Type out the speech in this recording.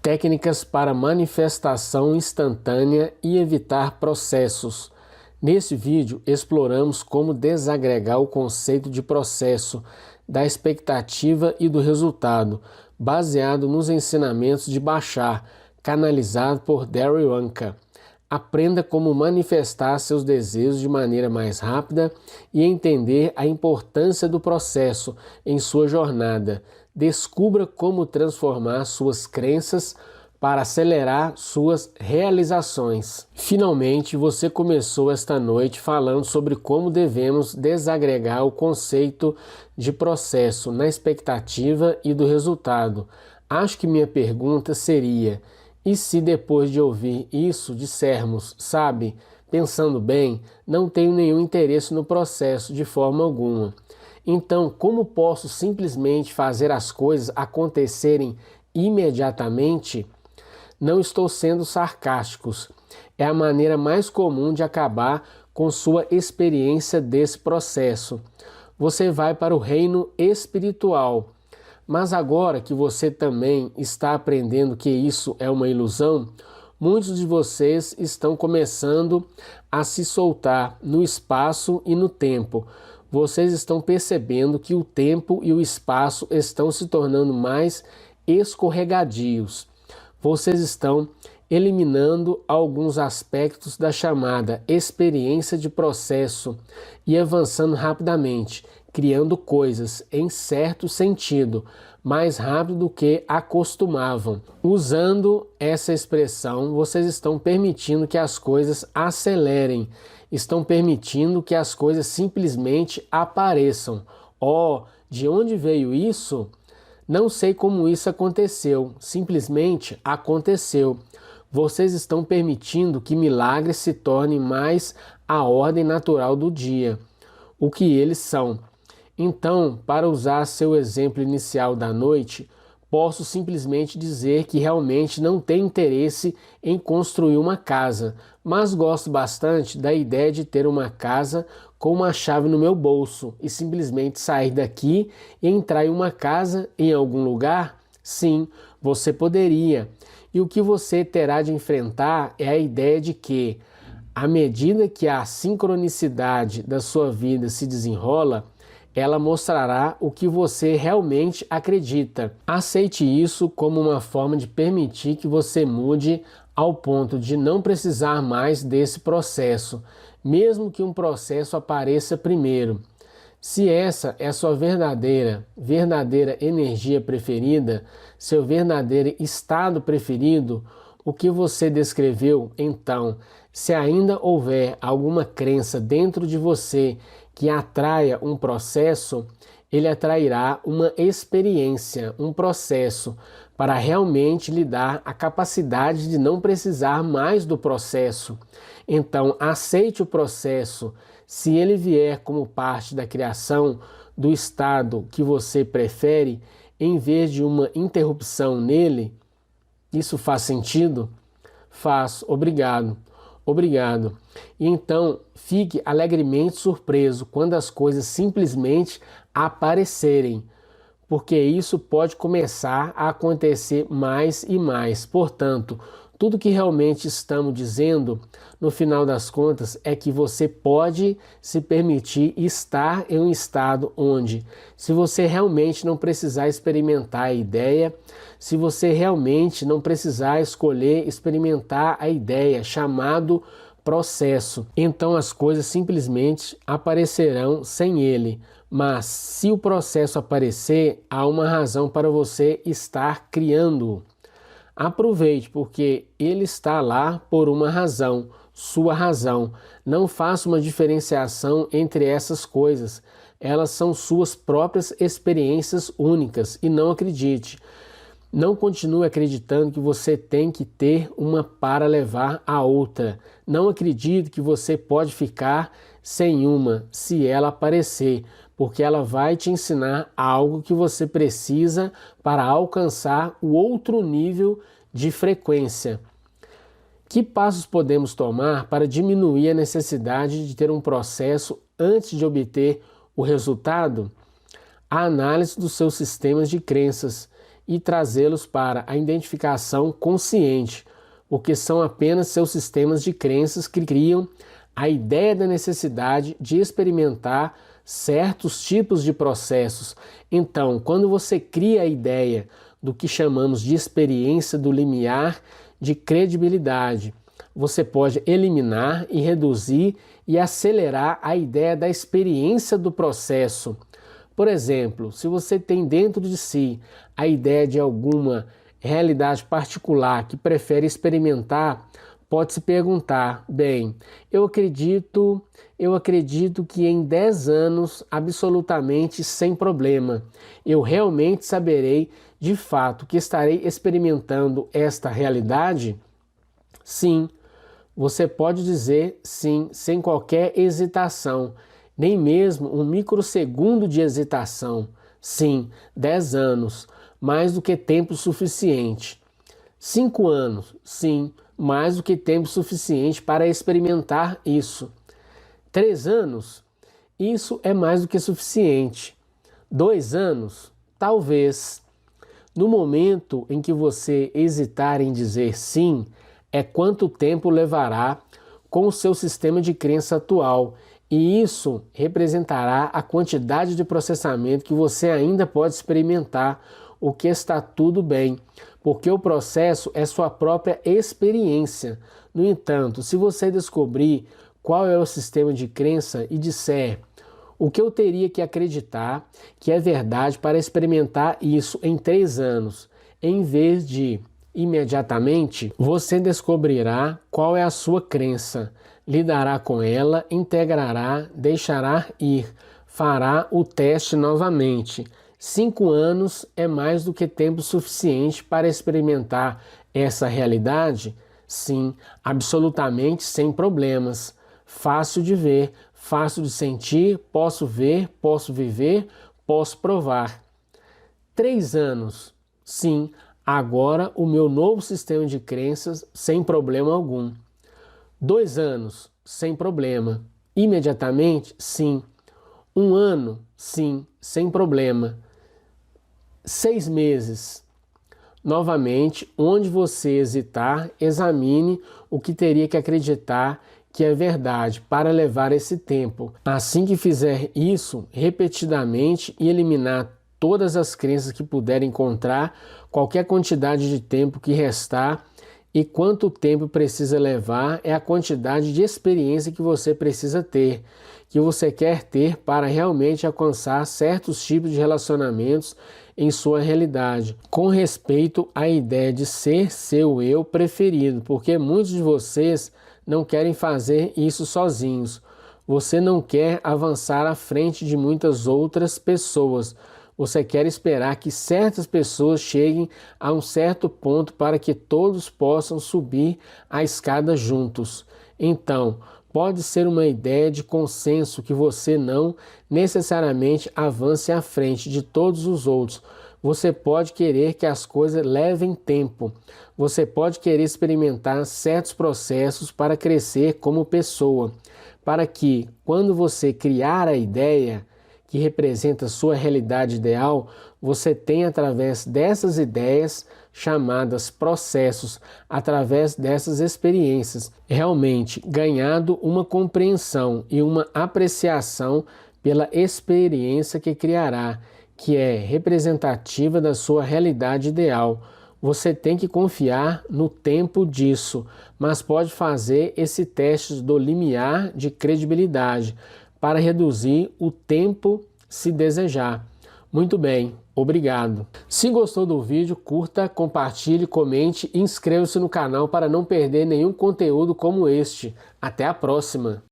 Técnicas para manifestação instantânea e evitar processos. Nesse vídeo, exploramos como desagregar o conceito de processo, da expectativa e do resultado, baseado nos ensinamentos de Bashar, canalizado por Darryl Anka. Aprenda como manifestar seus desejos de maneira mais rápida e entender a importância do processo em sua jornada. Descubra como transformar suas crenças para acelerar suas realizações. Finalmente, você começou esta noite falando sobre como devemos desagregar o conceito de processo na expectativa e do resultado. Acho que minha pergunta seria: e se depois de ouvir isso dissermos, sabe, pensando bem, não tenho nenhum interesse no processo de forma alguma? Então, como posso simplesmente fazer as coisas acontecerem imediatamente? Não estou sendo sarcásticos. É a maneira mais comum de acabar com sua experiência desse processo. Você vai para o reino espiritual. Mas agora que você também está aprendendo que isso é uma ilusão, muitos de vocês estão começando a se soltar no espaço e no tempo. Vocês estão percebendo que o tempo e o espaço estão se tornando mais escorregadios. Vocês estão eliminando alguns aspectos da chamada experiência de processo e avançando rapidamente, criando coisas, em certo sentido, mais rápido do que acostumavam. Usando essa expressão, vocês estão permitindo que as coisas acelerem, estão permitindo que as coisas simplesmente apareçam. De onde veio isso? Não sei como isso aconteceu, simplesmente aconteceu. Vocês estão permitindo que milagres se tornem mais a ordem natural do dia, o que eles são. Então, para usar seu exemplo inicial da noite, posso simplesmente dizer que realmente não tenho interesse em construir uma casa, mas gosto bastante da ideia de ter uma casa com uma chave no meu bolso e simplesmente sair daqui e entrar em uma casa em algum lugar? Sim, você poderia. E o que você terá de enfrentar é a ideia de que, à medida que a sincronicidade da sua vida se desenrola, ela mostrará o que você realmente acredita. Aceite isso como uma forma de permitir que você mude ao ponto de não precisar mais desse processo, mesmo que um processo apareça primeiro. Se essa é a sua verdadeira energia preferida, seu verdadeiro estado preferido, o que você descreveu, então, se ainda houver alguma crença dentro de você que atraia um processo, ele atrairá uma experiência, um processo, para realmente lhe dar a capacidade de não precisar mais do processo. Então, aceite o processo. Se ele vier como parte da criação do estado que você prefere, em vez de uma interrupção nele, isso faz sentido? Faz. Obrigado. Obrigado. E então, fique alegremente surpreso quando as coisas simplesmente aparecerem, porque isso pode começar a acontecer mais e mais. Portanto, tudo que realmente estamos dizendo, no final das contas, é que você pode se permitir estar em um estado onde, se você realmente não precisar experimentar a ideia, se você realmente não precisar escolher experimentar a ideia, chamado processo, então as coisas simplesmente aparecerão sem ele. Mas se o processo aparecer, há uma razão para você estar criando-o. Aproveite, porque ele está lá por uma razão, sua razão. Não faça uma diferenciação entre essas coisas. Elas são suas próprias experiências únicas e não acredite. Não continue acreditando que você tem que ter uma para levar a outra. Não acredite que você pode ficar sem uma se ela aparecer, porque ela vai te ensinar algo que você precisa para alcançar o outro nível de frequência. Que passos podemos tomar para diminuir a necessidade de ter um processo antes de obter o resultado? A análise dos seus sistemas de crenças e trazê-los para a identificação consciente, porque são apenas seus sistemas de crenças que criam a ideia da necessidade de experimentar certos tipos de processos. Então, quando você cria a ideia do que chamamos de experiência do limiar de credibilidade, você pode eliminar e reduzir e acelerar a ideia da experiência do processo. Por exemplo, se você tem dentro de si a ideia de alguma realidade particular que prefere experimentar, pode se perguntar, bem, eu acredito que em 10 anos, absolutamente sem problema, eu realmente saberei de fato que estarei experimentando esta realidade? Sim, você pode dizer sim, sem qualquer hesitação, nem mesmo um microsegundo de hesitação. Sim, 10 anos, mais do que tempo suficiente. 5 anos, sim, mais do que tempo suficiente para experimentar isso. 3 anos, isso é mais do que suficiente. 2 anos, talvez. No momento em que você hesitar em dizer sim, é quanto tempo levará com o seu sistema de crença atual, e isso representará a quantidade de processamento que você ainda pode experimentar, o que está tudo bem, porque o processo é sua própria experiência. No entanto, se você descobrir qual é o sistema de crença e disser o que eu teria que acreditar que é verdade para experimentar isso em 3 anos, em vez de imediatamente, você descobrirá qual é a sua crença, lidará com ela, integrará, deixará ir, fará o teste novamente. 5 anos é mais do que tempo suficiente para experimentar essa realidade? Sim, absolutamente sem problemas. Fácil de ver, fácil de sentir, posso ver, posso viver, posso provar. 3 anos? Sim, agora o meu novo sistema de crenças sem problema algum. 2 anos? Sem problema. Imediatamente? Sim. 1 ano? Sim, sem problema. 6 meses. Novamente, onde você hesitar, examine o que teria que acreditar que é verdade para levar esse tempo. Assim que fizer isso repetidamente e eliminar todas as crenças que puder encontrar, qualquer quantidade de tempo que restar e quanto tempo precisa levar é a quantidade de experiência que você precisa ter, que você quer ter para realmente alcançar certos tipos de relacionamentos em sua realidade, com respeito à ideia de ser seu eu preferido, porque muitos de vocês não querem fazer isso sozinhos. Você não quer avançar à frente de muitas outras pessoas. Você quer esperar que certas pessoas cheguem a um certo ponto para que todos possam subir a escada juntos. Então, pode ser uma ideia de consenso que você não necessariamente avance à frente de todos os outros. Você pode querer que as coisas levem tempo. Você pode querer experimentar certos processos para crescer como pessoa, para que, quando você criar a ideia que representa sua realidade ideal, você tem através dessas ideias chamadas processos, através dessas experiências, realmente ganhado uma compreensão e uma apreciação pela experiência que criará, que é representativa da sua realidade ideal. Você tem que confiar no tempo disso, mas pode fazer esse teste do limiar de credibilidade para reduzir o tempo se desejar. Muito bem, obrigado. Se gostou do vídeo, curta, compartilhe, comente e inscreva-se no canal para não perder nenhum conteúdo como este. Até a próxima!